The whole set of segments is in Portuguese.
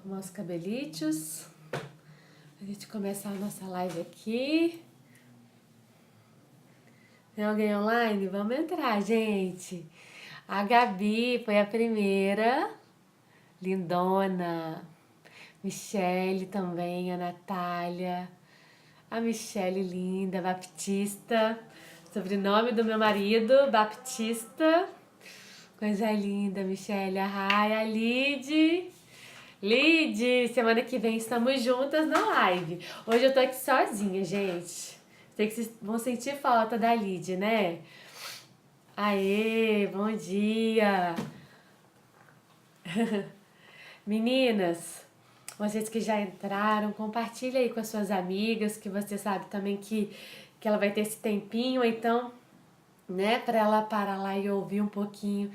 Arrumar os cabelitos. A gente começar a nossa live aqui. Tem alguém online? Vamos entrar, gente. A Gabi foi a primeira. Lindona. Michele também, a Natália. A Michele linda, Baptista. Sobrenome do meu marido, Baptista. Coisa linda, Michele. A Rai, a Lid. Lid, semana que vem estamos juntas na live. Hoje eu tô aqui sozinha, gente. Sei que vocês vão sentir falta da Lid, né? Aê, bom dia! Meninas, vocês que já entraram, compartilha aí com as suas amigas, que você sabe também que ela vai ter esse tempinho, então, né, para ela parar lá e ouvir um pouquinho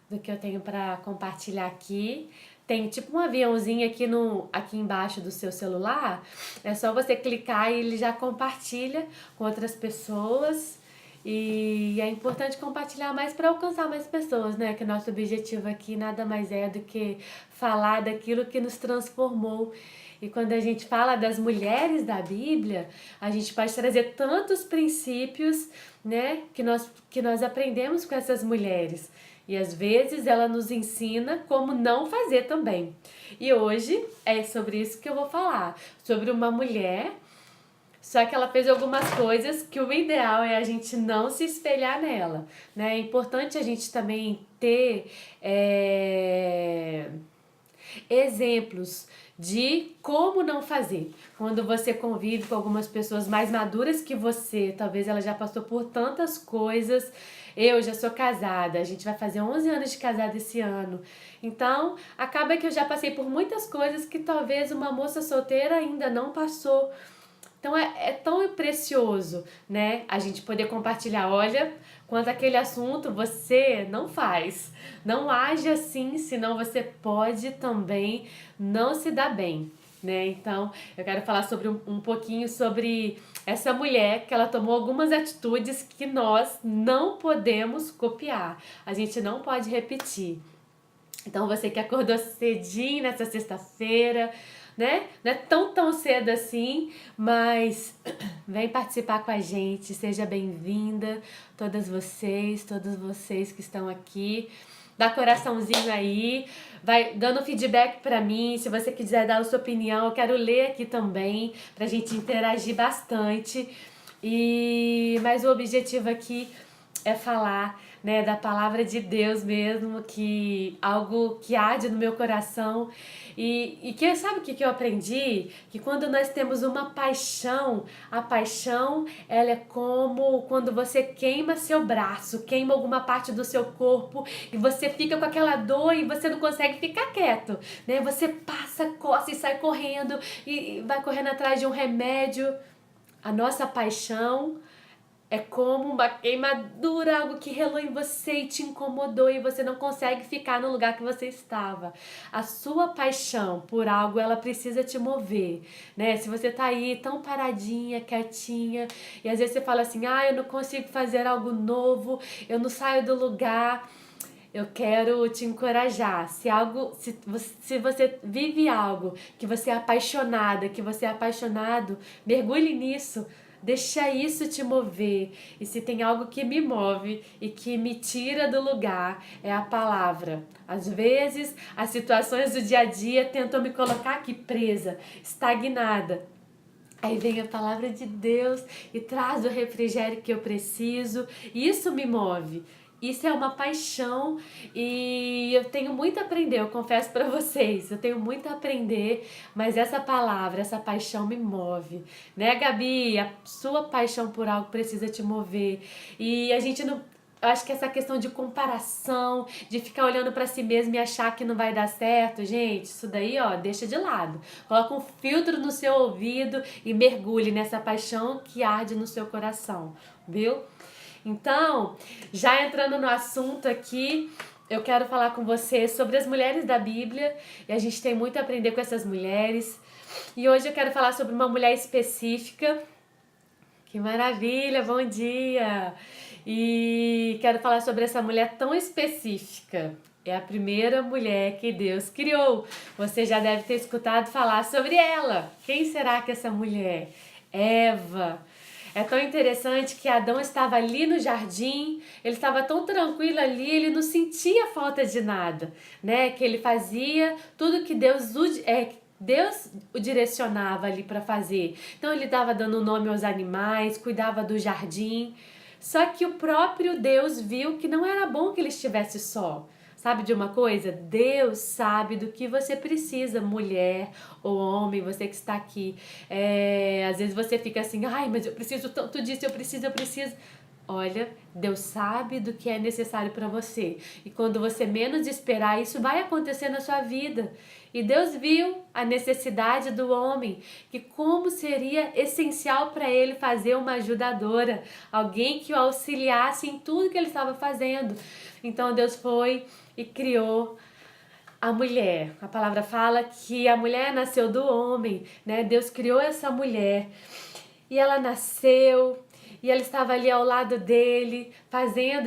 do que eu tenho para compartilhar aqui. Tem tipo um aviãozinho aqui embaixo do seu celular. É só você clicar e ele já compartilha com outras pessoas. E é importante compartilhar mais para alcançar mais pessoas, né? Que o nosso objetivo aqui nada mais é do que falar daquilo que nos transformou. E quando a gente fala das mulheres da Bíblia, a gente pode trazer tantos princípios, né, que nós aprendemos com essas mulheres. E às vezes ela nos ensina como não fazer também. E hoje é sobre isso que eu vou falar, sobre uma mulher, só que ela fez algumas coisas que o ideal é a gente não se espelhar nela, né? É importante a gente também ter exemplos de como não fazer. Quando você convive com algumas pessoas mais maduras que você, talvez ela já passou por tantas coisas. Eu já sou casada, a gente vai fazer 11 anos de casada esse ano. Então, acaba que eu já passei por muitas coisas que talvez uma moça solteira ainda não passou. Então é tão precioso, né? A gente poder compartilhar, olha, quanto aquele assunto você não faz. Não age assim, senão você pode também não se dar bem, né? Então, eu quero falar sobre um pouquinho sobre essa mulher que ela tomou algumas atitudes que nós não podemos copiar. A gente não pode repetir. Então, você que acordou cedinho nessa sexta-feira, né? Não é tão cedo assim, mas vem participar com a gente. Seja bem-vinda, todos vocês que estão aqui. Dá coraçãozinho aí, vai dando feedback pra mim. Se você quiser dar a sua opinião, eu quero ler aqui também, pra gente interagir bastante. Mas o objetivo aqui é falar, né, da palavra de Deus mesmo, que algo que arde no meu coração. E que sabe o que eu aprendi? Que quando nós temos uma paixão, a paixão ela é como quando você queima seu braço, queima alguma parte do seu corpo e você fica com aquela dor e você não consegue ficar quieto, né? Você passa, coça e sai correndo e vai correndo atrás de um remédio. A nossa paixão é como uma queimadura, algo que relou em você e te incomodou e você não consegue ficar no lugar que você estava. A sua paixão por algo, ela precisa te mover, né? Se você tá aí tão paradinha, quietinha, e às vezes você fala assim, eu não consigo fazer algo novo, eu não saio do lugar. Eu quero te encorajar. Se você vive algo que você é apaixonada, que você é apaixonado, mergulhe nisso. Deixa isso te mover. E se tem algo que me move e que me tira do lugar, é a palavra. Às vezes, as situações do dia a dia tentam me colocar aqui presa, estagnada. Aí vem a palavra de Deus e traz o refrigério que eu preciso. Isso me move. Isso é uma paixão e eu tenho muito a aprender, eu confesso para vocês, eu tenho muito a aprender, mas essa palavra, essa paixão me move, né, Gabi? A sua paixão por algo precisa te mover e a gente não. Eu acho que essa questão de comparação, de ficar olhando pra si mesmo e achar que não vai dar certo, gente, isso daí, ó, deixa de lado. Coloca um filtro no seu ouvido e mergulhe nessa paixão que arde no seu coração, viu? Então, já entrando no assunto aqui, eu quero falar com você sobre as mulheres da Bíblia e a gente tem muito a aprender com essas mulheres. E hoje eu quero falar sobre uma mulher específica. Que maravilha, bom dia! E quero falar sobre essa mulher tão específica. É a primeira mulher que Deus criou. Você já deve ter escutado falar sobre ela. Quem será que é essa mulher? Eva. É tão interessante que Adão estava ali no jardim, ele estava tão tranquilo ali, ele não sentia falta de nada, né? Que ele fazia tudo que Deus o direcionava ali para fazer. Então ele estava dando nome aos animais, cuidava do jardim. Só que o próprio Deus viu que não era bom que ele estivesse só. Sabe de uma coisa? Deus sabe do que você precisa, mulher ou homem, você que está aqui. Às vezes você fica assim, ai, mas eu preciso tanto disso, eu preciso. Olha, Deus sabe do que é necessário para você. E quando você menos esperar, isso vai acontecer na sua vida. E Deus viu a necessidade do homem, que como seria essencial para ele fazer uma ajudadora, alguém que o auxiliasse em tudo que ele estava fazendo. Então Deus foi e criou a mulher. A palavra fala que a mulher nasceu do homem, né? Deus criou essa mulher e ela nasceu e ela estava ali ao lado dele,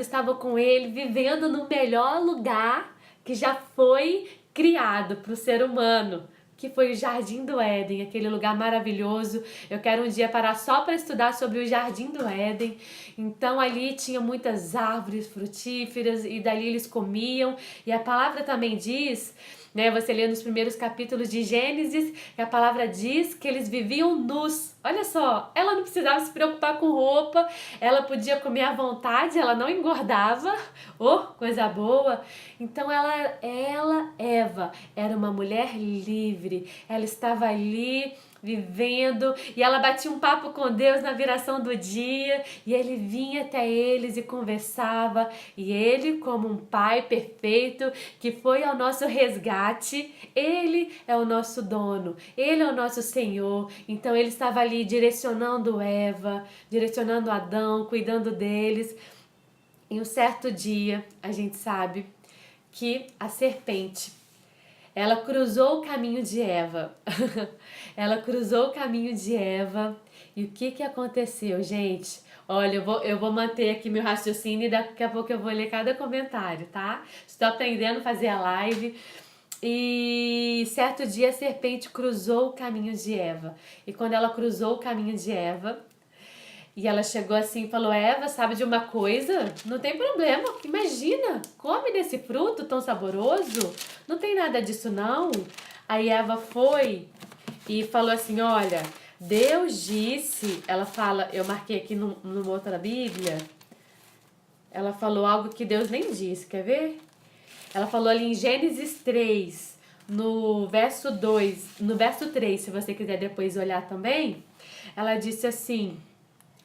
estava com ele, vivendo no melhor lugar que já foi criado para o ser humano, que foi o Jardim do Éden, aquele lugar maravilhoso. Eu quero um dia parar só para estudar sobre o Jardim do Éden. Então ali tinha muitas árvores frutíferas e dali eles comiam. E a palavra também diz, né, você lê nos primeiros capítulos de Gênesis, que a palavra diz que eles viviam nus. Olha só, ela não precisava se preocupar com roupa, ela podia comer à vontade, ela não engordava, oh, coisa boa. Então Eva, era uma mulher livre, ela estava ali vivendo e ela batia um papo com Deus na viração do dia e ele vinha até eles e conversava e ele, como um pai perfeito que foi ao nosso resgate, ele é o nosso dono, ele é o nosso Senhor. Então ele estava ali direcionando Eva, direcionando Adão, cuidando deles. Em um certo dia, a gente sabe que a serpente, ela cruzou o caminho de Eva. Ela cruzou o caminho de Eva. E o que aconteceu, gente? Olha, eu vou manter aqui meu raciocínio e daqui a pouco eu vou ler cada comentário, tá? Estou aprendendo a fazer a live. E certo dia a serpente cruzou o caminho de Eva. E quando ela cruzou o caminho de Eva, e ela chegou assim e falou, Eva, sabe de uma coisa? Não tem problema, imagina, come desse fruto tão saboroso, não tem nada disso não. Aí Eva foi e falou assim, olha, Deus disse, ela fala, eu marquei aqui numa outra Bíblia, ela falou algo que Deus nem disse, quer ver? Ela falou ali em Gênesis 3, no verso 2, no verso 3, se você quiser depois olhar também, ela disse assim,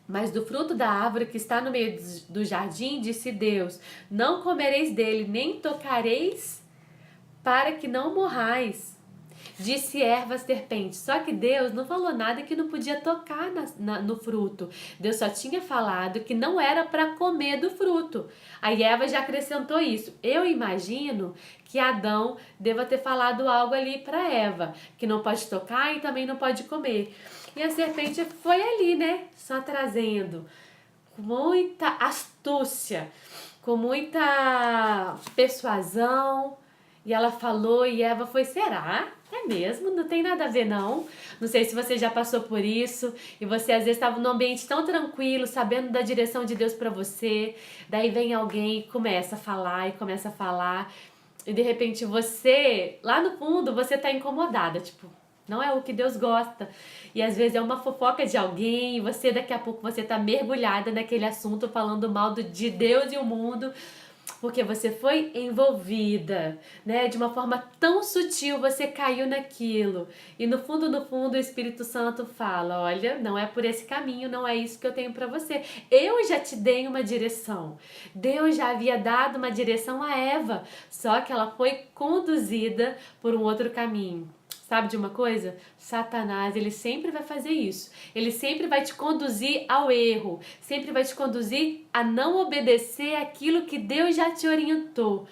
mas do fruto da árvore que está no meio do jardim, disse Deus, não comereis dele, nem tocareis, para que não morrais. Disse Eva a serpente. Só que Deus não falou nada que não podia tocar no fruto. Deus só tinha falado que não era para comer do fruto. Aí Eva já acrescentou isso. Eu imagino que Adão deva ter falado algo ali para Eva, que não pode tocar e também não pode comer. E a serpente foi ali, né? Só trazendo com muita astúcia, com muita persuasão. E ela falou e Eva foi, será? É mesmo? Não tem nada a ver não. Não sei se você já passou por isso e você às vezes estava num ambiente tão tranquilo, sabendo da direção de Deus para você. Daí vem alguém e começa a falar e começa a falar. E de repente você, lá no fundo, você tá incomodada, tipo, não é o que Deus gosta. E às vezes é uma fofoca de alguém e você daqui a pouco você tá mergulhada naquele assunto falando mal de Deus e o mundo, porque você foi envolvida, né? De uma forma tão sutil você caiu naquilo. E no fundo, o Espírito Santo fala, olha, não é por esse caminho, não é isso que eu tenho para você. Eu já te dei uma direção. Deus já havia dado uma direção a Eva, só que ela foi conduzida por um outro caminho. Sabe de uma coisa? Satanás, ele sempre vai fazer isso. Ele sempre vai te conduzir ao erro. Sempre vai te conduzir a não obedecer aquilo que Deus já te orientou.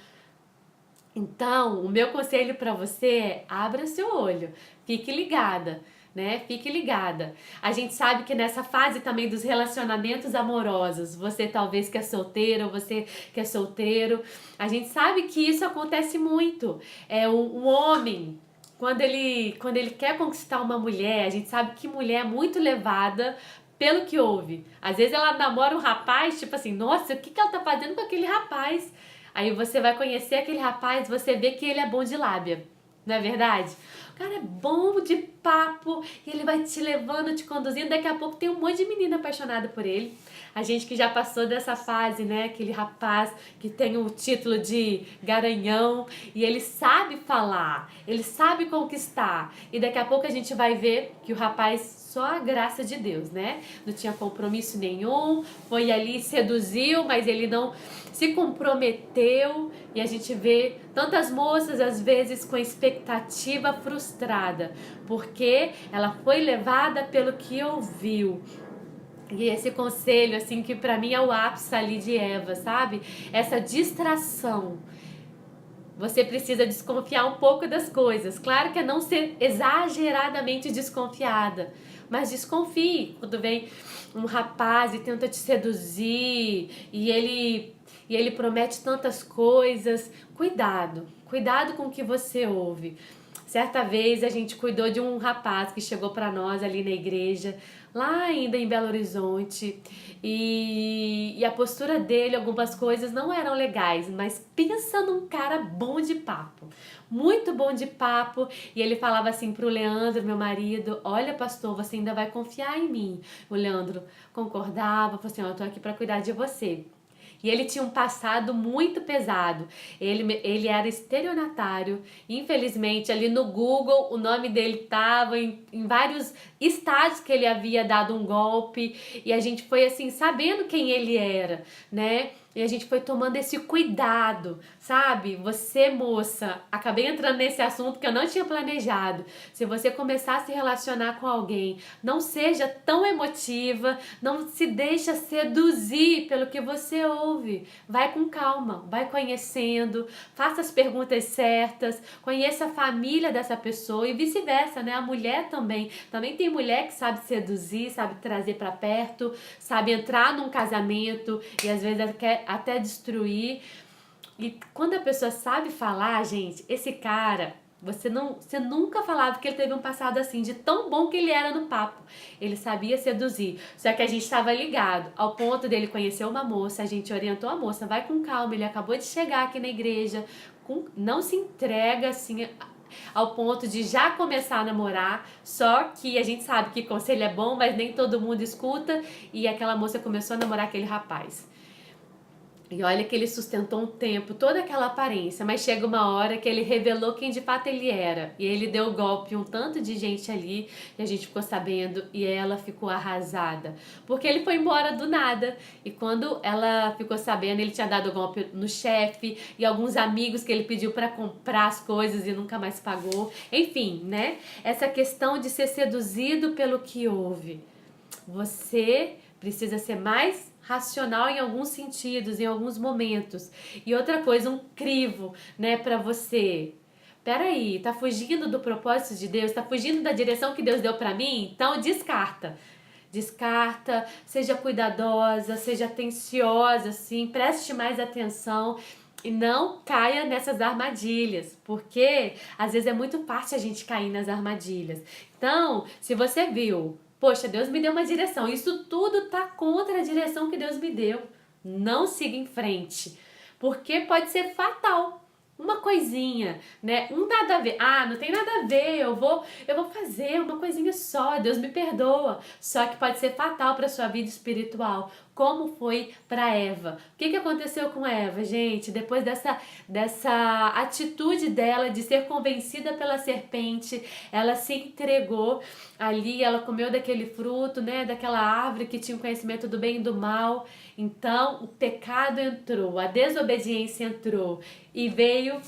Então, o meu conselho para você é abra seu olho. Fique ligada. né? Fique ligada. A gente sabe que nessa fase também dos relacionamentos amorosos, você talvez que é solteiro, você que é solteiro, a gente sabe que isso acontece muito. O homem, quando ele quer conquistar uma mulher, a gente sabe que mulher é muito levada pelo que ouve. Às vezes ela namora um rapaz, tipo assim, nossa, o que ela tá fazendo com aquele rapaz? Aí você vai conhecer aquele rapaz, você vê que ele é bom de lábia, não é verdade? O cara é bom de papo e ele vai te levando, te conduzindo. Daqui a pouco tem um monte de menina apaixonada por ele. A gente que já passou dessa fase, né? Aquele rapaz que tem o título de garanhão e ele sabe falar, ele sabe conquistar. E daqui a pouco a gente vai ver que o rapaz só a graça de Deus, né? Não tinha compromisso nenhum, foi ali, seduziu, mas ele não se comprometeu. E a gente vê tantas moças, às vezes, com expectativa frustrada, porque ela foi levada pelo que ouviu. E esse conselho, assim, que pra mim é o ápice ali de Eva, sabe? Essa distração. Você precisa desconfiar um pouco das coisas. Claro que é não ser exageradamente desconfiada, mas desconfie quando vem um rapaz e tenta te seduzir e ele promete tantas coisas. Cuidado com o que você ouve. Certa vez a gente cuidou de um rapaz que chegou para nós ali na igreja, lá ainda em Belo Horizonte, e a postura dele, algumas coisas não eram legais, mas pensa num cara bom de papo, muito bom de papo, e ele falava assim pro Leandro, meu marido, olha pastor, você ainda vai confiar em mim. O Leandro concordava, falou assim, eu tô aqui para cuidar de você. E ele tinha um passado muito pesado. Ele era estelionatário. Infelizmente, ali no Google, o nome dele estava em vários estados que ele havia dado um golpe. E a gente foi assim, sabendo quem ele era, né? E a gente foi tomando esse cuidado, sabe? Você, moça, acabei entrando nesse assunto que eu não tinha planejado. Se você começar a se relacionar com alguém, não seja tão emotiva, não se deixa seduzir pelo que você ouve. Vai com calma, vai conhecendo, faça as perguntas certas, conheça a família dessa pessoa e vice-versa, né? A mulher também. Também tem mulher que sabe seduzir, sabe trazer pra perto, sabe entrar num casamento e às vezes ela quer até destruir. E quando a pessoa sabe falar, gente, esse cara, você nunca falava que ele teve um passado assim, de tão bom que ele era no papo. Ele sabia seduzir. Só que a gente estava ligado ao ponto dele conhecer uma moça, a gente orientou a moça, vai com calma, ele acabou de chegar aqui na igreja, não se entrega assim ao ponto de já começar a namorar, só que a gente sabe que conselho é bom, mas nem todo mundo escuta, e aquela moça começou a namorar aquele rapaz. E olha que ele sustentou um tempo toda aquela aparência, mas chega uma hora que ele revelou quem de fato ele era. E ele deu golpe em um tanto de gente ali, e a gente ficou sabendo, e ela ficou arrasada. Porque ele foi embora do nada. E quando ela ficou sabendo, ele tinha dado golpe no chefe, e alguns amigos que ele pediu para comprar as coisas e nunca mais pagou. Enfim, né? Essa questão de ser seduzido pelo que ouve. Você precisa ser mais racional em alguns sentidos, em alguns momentos. E outra coisa, um crivo, né, para você. Peraí, tá fugindo do propósito de Deus? Tá fugindo da direção que Deus deu para mim? Então descarta. Descarta, seja cuidadosa, seja atenciosa, assim, preste mais atenção e não caia nessas armadilhas, porque às vezes é muito fácil a gente cair nas armadilhas. Então, se você viu, poxa, Deus me deu uma direção, isso tudo tá contra a direção que Deus me deu, não siga em frente, porque pode ser fatal. Uma coisinha, né? Um nada a ver. Ah, não tem nada a ver. Eu vou fazer uma coisinha só. Deus me perdoa. Só que pode ser fatal para sua vida espiritual, como foi para Eva. O que aconteceu com Eva, gente? Depois dessa atitude dela de ser convencida pela serpente, ela se entregou ali, ela comeu daquele fruto, né? Daquela árvore que tinha o conhecimento do bem e do mal. Então, o pecado entrou, a desobediência entrou e veio,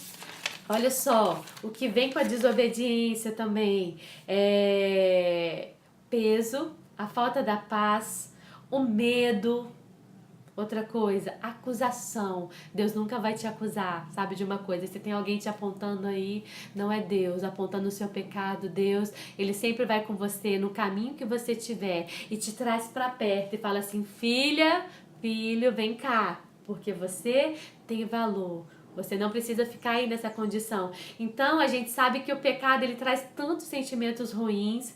olha só, o que vem com a desobediência também é peso, a falta da paz, o medo, Outra coisa, acusação. Deus nunca vai te acusar, sabe, de uma coisa. Se tem alguém te apontando aí, não é Deus apontando o seu pecado. Deus, ele sempre vai com você no caminho que você tiver e te traz para perto e fala assim: filha, filho, vem cá, porque você tem valor. Você não precisa ficar aí nessa condição. Então, a gente sabe que o pecado, ele traz tantos sentimentos ruins,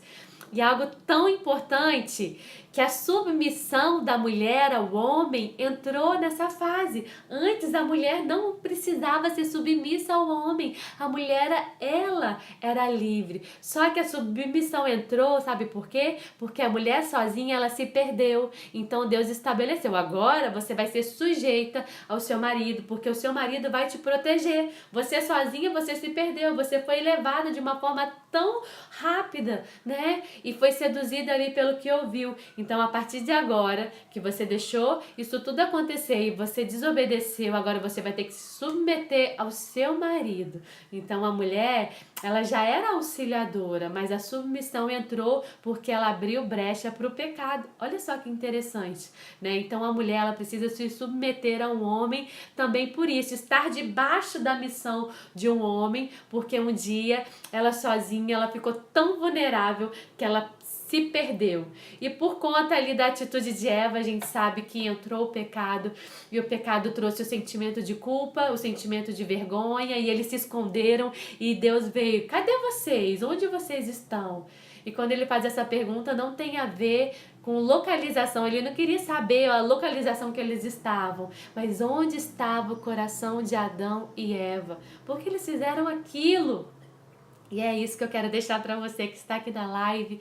e algo tão importante que a submissão da mulher ao homem entrou nessa fase. Antes a mulher não precisava ser submissa ao homem. A mulher, ela era livre. Só que a submissão entrou, sabe por quê? Porque a mulher sozinha, ela se perdeu. Então Deus estabeleceu: agora você vai ser sujeita ao seu marido, porque o seu marido vai te proteger. Você sozinha, você se perdeu. Você foi levada de uma forma tão rápida, né? E foi seduzida ali pelo que ouviu. Então, a partir de agora, que você deixou isso tudo acontecer e você desobedeceu, agora você vai ter que se submeter ao seu marido. Então, a mulher, ela já era auxiliadora, mas a submissão entrou porque ela abriu brecha para o pecado. Olha só que interessante, né? Então, a mulher, ela precisa se submeter a um homem também por isso, estar debaixo da missão de um homem, porque um dia ela sozinha, ela ficou tão vulnerável que ela se perdeu. E por conta ali da atitude de Eva, a gente sabe que entrou o pecado, e o pecado trouxe o sentimento de culpa, o sentimento de vergonha, e eles se esconderam, e Deus veio: cadê vocês? Onde vocês estão? E quando ele faz essa pergunta, não tem a ver com localização, ele não queria saber a localização que eles estavam, mas onde estava o coração de Adão e Eva, porque eles fizeram aquilo. E é isso que eu quero deixar para você que está aqui na live.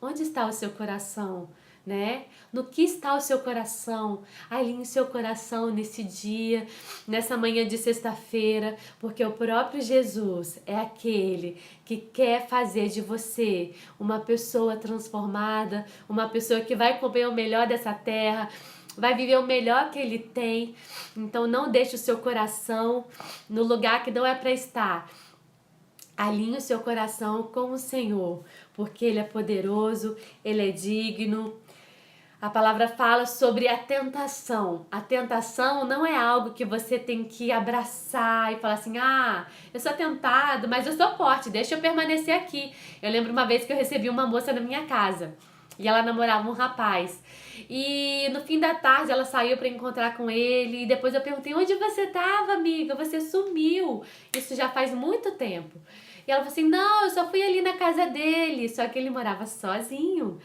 Onde está o seu coração, né? No que está o seu coração? Alinhe o seu coração nesse dia, nessa manhã de sexta-feira, porque o próprio Jesus é aquele que quer fazer de você uma pessoa transformada, uma pessoa que vai comer o melhor dessa terra, vai viver o melhor que ele tem. Então não deixe o seu coração no lugar que não é para estar. Alinhe o seu coração com o Senhor, porque Ele é poderoso, Ele é digno. A palavra fala sobre a tentação. A tentação não é algo que você tem que abraçar e falar assim: ah, eu sou tentado, mas eu sou forte, deixa eu permanecer aqui. Eu lembro uma vez que eu recebi uma moça na minha casa e ela namorava um rapaz. E no fim da tarde ela saiu para encontrar com ele e depois eu perguntei: onde você estava, amiga? Você sumiu. Isso já faz muito tempo. E ela falou assim: não, eu só fui ali na casa dele, só que ele morava sozinho.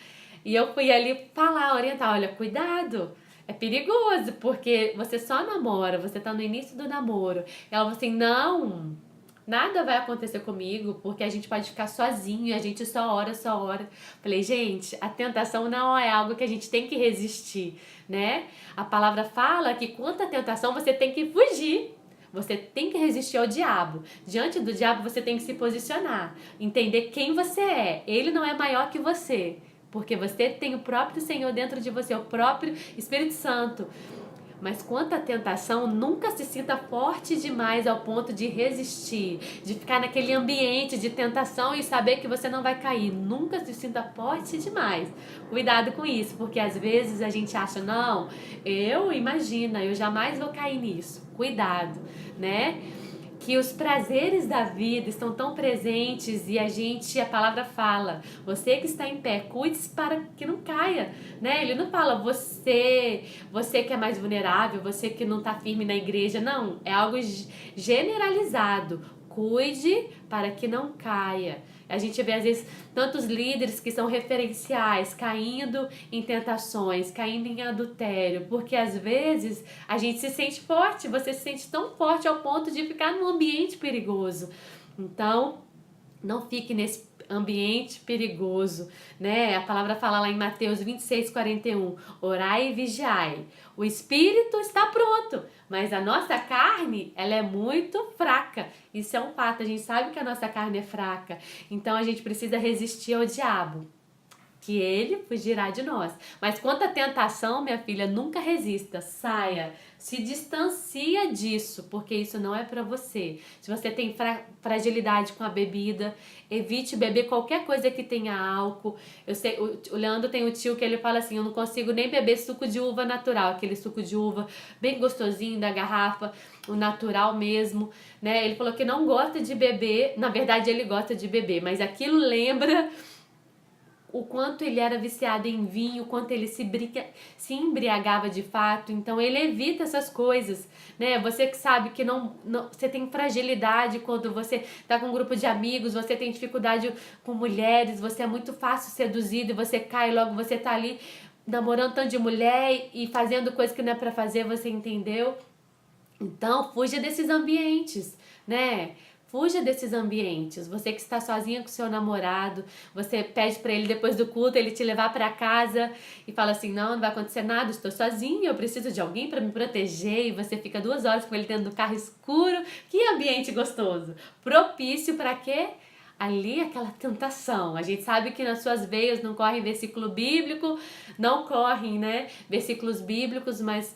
E eu fui ali falar, orientar: olha, cuidado, é perigoso, porque você só namora, você tá no início do namoro. E ela falou assim: não, nada vai acontecer comigo, porque a gente pode ficar sozinho, a gente só ora, só ora. Falei: gente, a tentação não é algo que a gente tem que resistir, né? A palavra fala que quanto à tentação você tem que fugir. Você tem que resistir ao diabo. Diante do diabo você tem que se posicionar, entender quem você é. Ele não é maior que você, porque você tem o próprio Senhor dentro de você, o próprio Espírito Santo. Mas quanto à tentação, nunca se sinta forte demais ao ponto de resistir, de ficar naquele ambiente de tentação e saber que você não vai cair. Nunca se sinta forte demais. Cuidado com isso, porque às vezes a gente acha: não, eu jamais vou cair nisso. Cuidado, né? Que os prazeres da vida estão tão presentes e a palavra fala: você que está em pé, cuide-se para que não caia, né? Ele não fala você que é mais vulnerável, você que não está firme na igreja, não, é algo generalizado. Cuide para que não caia. A gente vê às vezes tantos líderes que são referenciais caindo em tentações, caindo em adultério, porque às vezes a gente se sente forte, você se sente tão forte ao ponto de ficar num ambiente perigoso. Então, não fique nesse ambiente perigoso, né? A palavra fala lá em Mateus 26:41, orai e vigiai. O espírito está pronto, mas a nossa carne, ela é muito fraca. Isso é um fato, a gente sabe que a nossa carne é fraca. Então a gente precisa resistir ao diabo. que ele fugirá de nós. Mas quanto à tentação, minha filha, nunca resista, saia, se distancia disso, porque isso não é para você. Se você tem fragilidade com a bebida, evite beber qualquer coisa que tenha álcool. Eu sei, o Leandro tem um tio que ele fala assim, eu não consigo nem beber suco de uva natural, aquele suco de uva bem gostosinho da garrafa, o natural mesmo, né? Ele falou que não gosta de beber, na verdade ele gosta de beber, mas aquilo lembra o quanto ele era viciado em vinho, o quanto ele se embriagava de fato. Então ele evita essas coisas, né? Você que sabe que não você tem fragilidade quando você tá com um grupo de amigos, você tem dificuldade com mulheres, você é muito fácil seduzido e você cai logo, você tá ali namorando tanto de mulher e fazendo coisa que não é pra fazer, você entendeu? Então, fuja desses ambientes, né? Fuja desses ambientes. Você que está sozinha com seu namorado, você pede para ele depois do culto ele te levar para casa e fala assim: não, não vai acontecer nada, estou sozinha, eu preciso de alguém para me proteger. E você fica 2 horas com ele dentro do carro escuro. Que ambiente gostoso! Propício para quê? Ali aquela tentação. A gente sabe que nas suas veias não correm versículo bíblico, não correm, né, versículos bíblicos, mas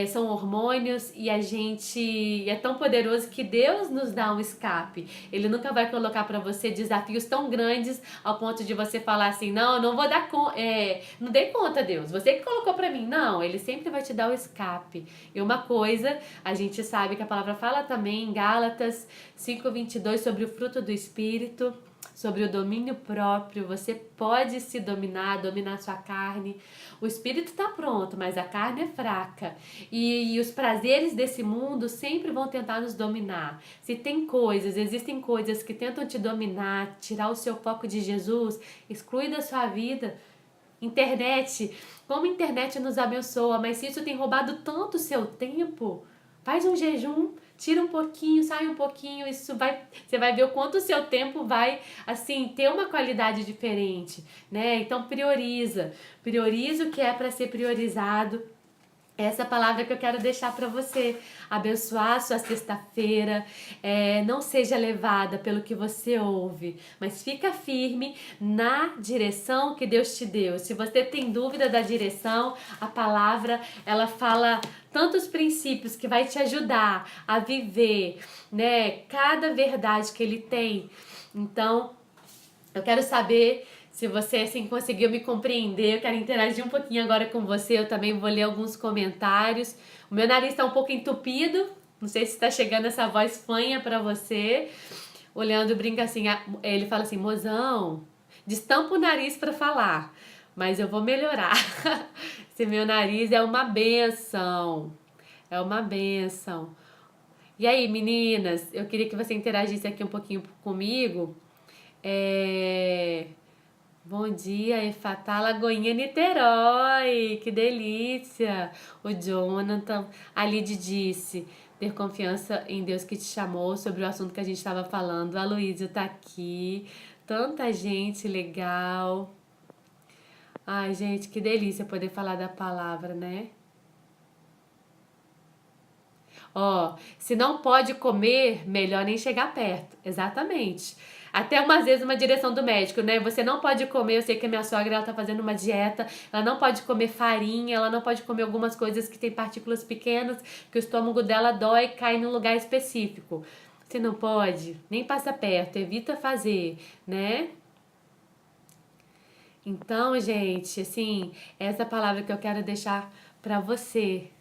são hormônios e a gente é tão poderoso que Deus nos dá um escape. Ele nunca vai colocar para você desafios tão grandes ao ponto de você falar assim, não, eu não vou dar conta, não dei conta, Deus, você que colocou para mim. Não, ele sempre vai te dar o escape. E uma coisa, a gente sabe que a palavra fala também em Gálatas 5:22 sobre o fruto do Espírito, sobre o domínio próprio. Você pode se dominar sua carne. O espírito está pronto, mas a carne é fraca. E os prazeres desse mundo sempre vão tentar nos dominar. Se existem coisas que tentam te dominar, tirar o seu foco de Jesus, exclui da sua vida. Internet, como a internet nos abençoa, mas se isso tem roubado tanto o seu tempo, faz um jejum, tira um pouquinho, sai um pouquinho, você vai ver o quanto o seu tempo vai, assim, ter uma qualidade diferente, né? Então prioriza o que é para ser priorizado. Essa palavra que eu quero deixar para você, abençoar a sua sexta-feira, não seja levada pelo que você ouve, mas fica firme na direção que Deus te deu. Se você tem dúvida da direção, a palavra, ela fala tantos princípios que vai te ajudar a viver, né, cada verdade que ele tem. Então, eu quero saber se você assim conseguiu me compreender. Eu quero interagir um pouquinho agora com você. Eu também vou ler alguns comentários. O meu nariz está um pouco entupido. Não sei se está chegando essa voz fanha para você. O Leandro brinca assim, ele fala assim, mozão, destampa o nariz para falar. Mas eu vou melhorar. Esse meu nariz é uma bênção. É uma bênção. E aí, meninas, eu queria que você interagisse aqui um pouquinho comigo. Bom dia, Efatá, Lagoinha, Niterói, que delícia! O Jonathan, a Lid disse, ter confiança em Deus que te chamou, sobre o assunto que a gente estava falando. A Luísa tá aqui, tanta gente legal. Ai, gente, que delícia poder falar da palavra, né? Se não pode comer, melhor nem chegar perto. Exatamente. Até umas vezes uma direção do médico, né? Você não pode comer, eu sei que a minha sogra, ela tá fazendo uma dieta, ela não pode comer farinha, ela não pode comer algumas coisas que tem partículas pequenas, que o estômago dela dói e cai num lugar específico. Você não pode, nem passa perto, evita fazer, né? Então, gente, assim, essa palavra que eu quero deixar pra você.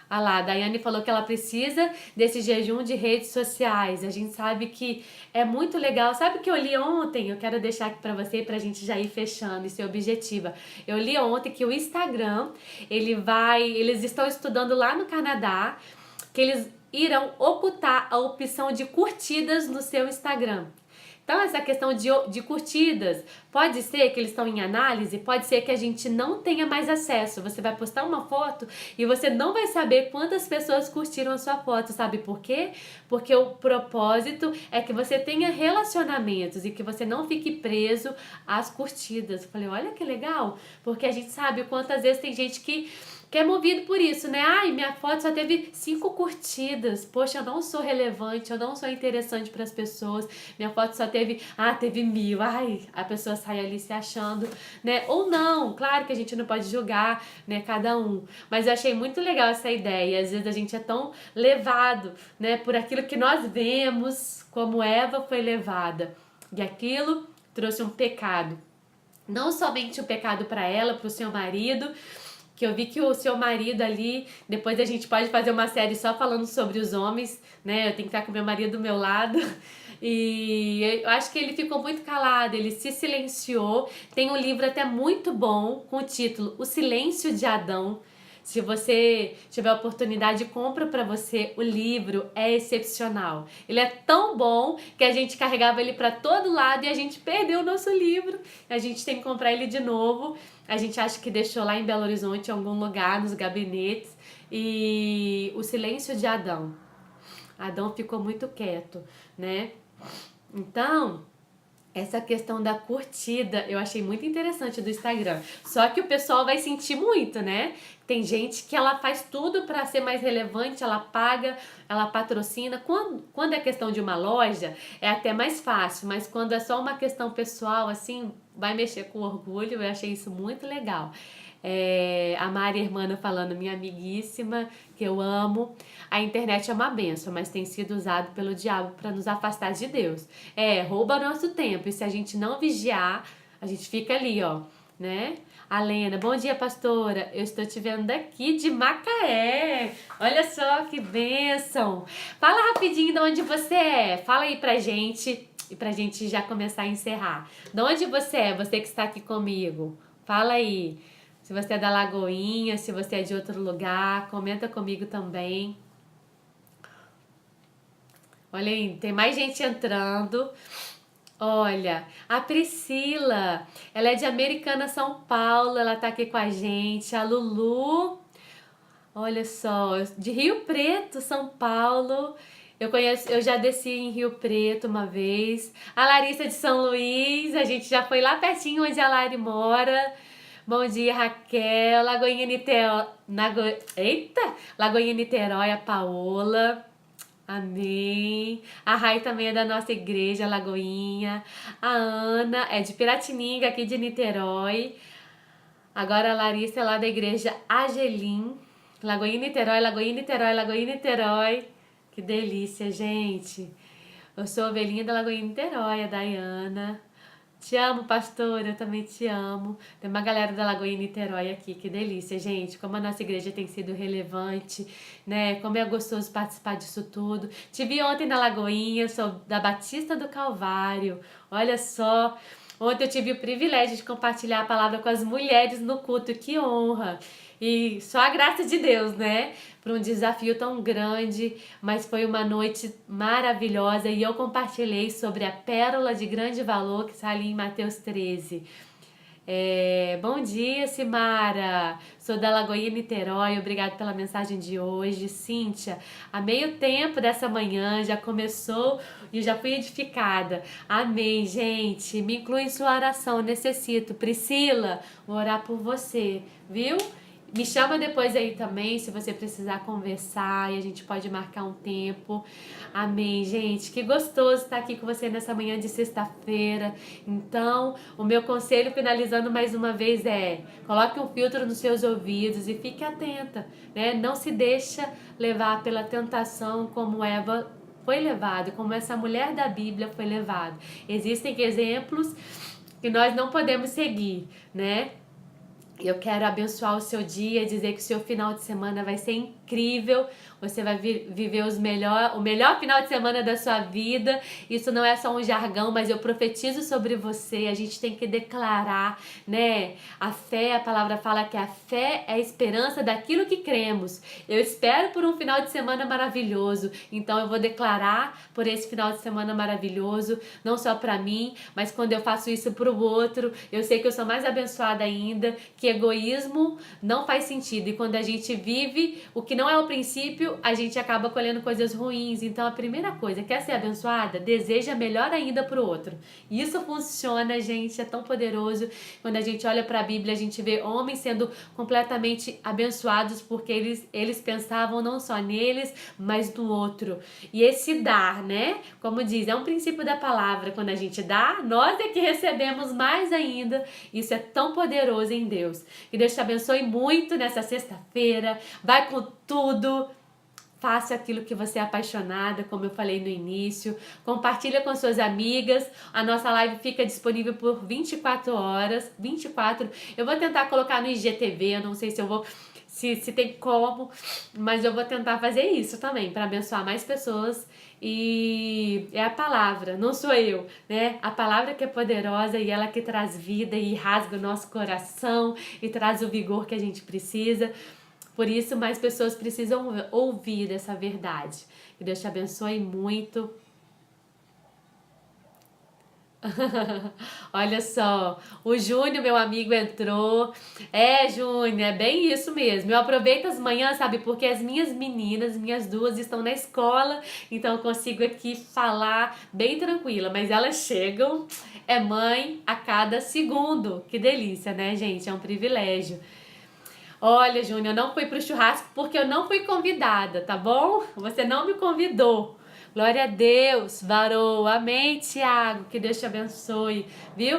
Ah lá, a Daiane falou que ela precisa desse jejum de redes sociais. A gente sabe que é muito legal. Sabe o que eu li ontem? Eu quero deixar aqui pra você, pra gente já ir fechando e ser objetiva. Eu li ontem que o Instagram, eles estão estudando lá no Canadá, que eles irão ocultar a opção de curtidas no seu Instagram. Então, essa questão de curtidas, pode ser que eles estão em análise, pode ser que a gente não tenha mais acesso. Você vai postar uma foto e você não vai saber quantas pessoas curtiram a sua foto. Sabe por quê? Porque o propósito é que você tenha relacionamentos e que você não fique preso às curtidas. Eu falei, olha que legal, porque a gente sabe quantas vezes tem gente que que é movido por isso, né? Ai, minha foto só teve 5 curtidas. Poxa, eu não sou relevante, eu não sou interessante para as pessoas. Minha foto só teve 1.000. Ai, a pessoa sai ali se achando, né? Ou não, claro que a gente não pode julgar, né, cada um. Mas eu achei muito legal essa ideia. Às vezes a gente é tão levado, né, por aquilo que nós vemos, como Eva foi levada. E aquilo trouxe um pecado. Não somente o pecado para ela, para o seu marido, que eu vi que o seu marido ali, depois a gente pode fazer uma série só falando sobre os homens, né? Eu tenho que estar com meu marido do meu lado. E eu acho que ele ficou muito calado, ele se silenciou. Tem um livro até muito bom com o título O Silêncio de Adão. Se você tiver a oportunidade, compra para você o livro, é excepcional. Ele é tão bom que a gente carregava ele para todo lado e a gente perdeu o nosso livro. A gente tem que comprar ele de novo. A gente acha que deixou lá em Belo Horizonte, em algum lugar, nos gabinetes. E O Silêncio de Adão. Adão ficou muito quieto, né? Então, essa questão da curtida eu achei muito interessante do Instagram. Só que o pessoal vai sentir muito, né? Tem gente que ela faz tudo para ser mais relevante, ela paga, ela patrocina. Quando é questão de uma loja, é até mais fácil, mas quando é só uma questão pessoal, assim, vai mexer com orgulho. Eu achei isso muito legal. A Mari Hermana falando, minha amiguíssima, que eu amo. A internet é uma benção, mas tem sido usado pelo diabo para nos afastar de Deus. Rouba nosso tempo. E se a gente não vigiar, a gente fica ali, ó, né? A Lena, bom dia, pastora. Eu estou te vendo daqui de Macaé. Olha só que bênção. Fala rapidinho de onde você é. Fala aí pra gente e pra gente já começar a encerrar. De onde você é? Você que está aqui comigo. Fala aí. Se você é da Lagoinha, se você é de outro lugar, comenta comigo também. Olha aí, tem mais gente entrando. Olha, a Priscila, ela é de Americana, São Paulo, ela tá aqui com a gente. A Lulu, olha só, de Rio Preto, São Paulo. Eu já desci em Rio Preto uma vez. A Larissa de São Luís, a gente já foi lá pertinho onde a Lari mora. Bom dia, Raquel. Lagoinha Niterói. Lagoinha Niterói, a Paola. Amém. A Rai também é da nossa igreja, Lagoinha. A Ana é de Piratininga, aqui de Niterói. Agora a Larissa é lá da igreja Agelim. Lagoinha Niterói, Lagoinha Niterói, Lagoinha Niterói. Que delícia, gente. Eu sou ovelhinha da Lagoinha Niterói, a Dayana. Te amo, pastor, eu também te amo. Tem uma galera da Lagoinha Niterói aqui, que delícia, gente. Como a nossa igreja tem sido relevante, né? Como é gostoso participar disso tudo. Te vi ontem na Lagoinha, sou da Batista do Calvário. Olha só, ontem eu tive o privilégio de compartilhar a palavra com as mulheres no culto, que honra. E só a graça de Deus, né? Para um desafio tão grande, mas foi uma noite maravilhosa e eu compartilhei sobre a pérola de grande valor que está ali em Mateus 13. Bom dia, Simara. Sou da Lagoinha, Niterói. Obrigada pela mensagem de hoje. Cíntia, a meio tempo dessa manhã já começou e já fui edificada. Amém, gente. Me inclui em sua oração. Necessito. Priscila, vou orar por você, viu? Me chama depois aí também, se você precisar conversar e a gente pode marcar um tempo. Amém, gente. Que gostoso estar aqui com você nessa manhã de sexta-feira. Então, o meu conselho, finalizando mais uma vez, coloque um filtro nos seus ouvidos e fique atenta, né? Não se deixa levar pela tentação como Eva foi levada, como essa mulher da Bíblia foi levada. Existem exemplos que nós não podemos seguir, né? Eu quero abençoar o seu dia, dizer que o seu final de semana vai ser incrível. Você vai viver o melhor final de semana da sua vida. Isso não é só um jargão, mas eu profetizo sobre você. A gente tem que declarar, né? A fé, a palavra fala que a fé é a esperança daquilo que cremos. Eu espero por um final de semana maravilhoso. Então eu vou declarar por esse final de semana maravilhoso, não só para mim, mas quando eu faço isso para o outro, eu sei que eu sou mais abençoada ainda, que egoísmo não faz sentido. E quando a gente vive o que não é o princípio, a gente acaba colhendo coisas ruins. Então a primeira coisa, quer ser abençoada? Deseja melhor ainda pro outro. Isso funciona, gente, é tão poderoso. Quando a gente olha para a Bíblia, a gente vê homens sendo completamente abençoados porque eles pensavam não só neles, mas no outro. E esse dar, né? Como diz, é um princípio da palavra. Quando a gente dá, nós é que recebemos mais ainda. Isso é tão poderoso em Deus. Que Deus te abençoe muito nessa sexta-feira. Vai com tudo. Faça aquilo que você é apaixonada, como eu falei no início. Compartilha com suas amigas. A nossa live fica disponível por 24 horas. 24. Eu vou tentar colocar no IGTV. Eu não sei se eu vou... Se tem como, mas eu vou tentar fazer isso também, para abençoar mais pessoas. E é a palavra, não sou eu, né? A palavra que é poderosa e ela que traz vida e rasga o nosso coração e traz o vigor que a gente precisa. Por isso, mais pessoas precisam ouvir essa verdade. Que Deus te abençoe muito. Olha só, o Júnior, meu amigo, entrou. É, Júnior, é bem isso mesmo. Eu aproveito as manhãs, sabe, porque as minhas meninas, minhas duas, estão na escola, então eu consigo aqui falar bem tranquila. Mas elas chegam, é mãe a cada segundo. Que delícia, né, gente? É um privilégio. Olha, Júnior, eu não fui pro churrasco porque eu não fui convidada, tá bom? Você não me convidou. Glória a Deus, varou. Amém, Tiago. Que Deus te abençoe, viu?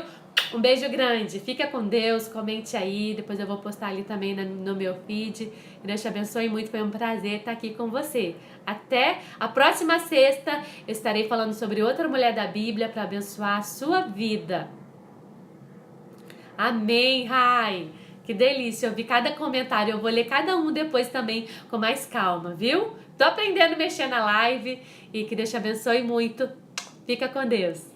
Um beijo grande. Fica com Deus, comente aí. Depois eu vou postar ali também no meu feed. Que Deus te abençoe muito. Foi um prazer estar aqui com você. Até a próxima sexta. Eu estarei falando sobre outra mulher da Bíblia para abençoar a sua vida. Amém, Rai. Que delícia, eu vi cada comentário, eu vou ler cada um depois também com mais calma, viu? Tô aprendendo a mexer na live e que Deus te abençoe muito. Fica com Deus.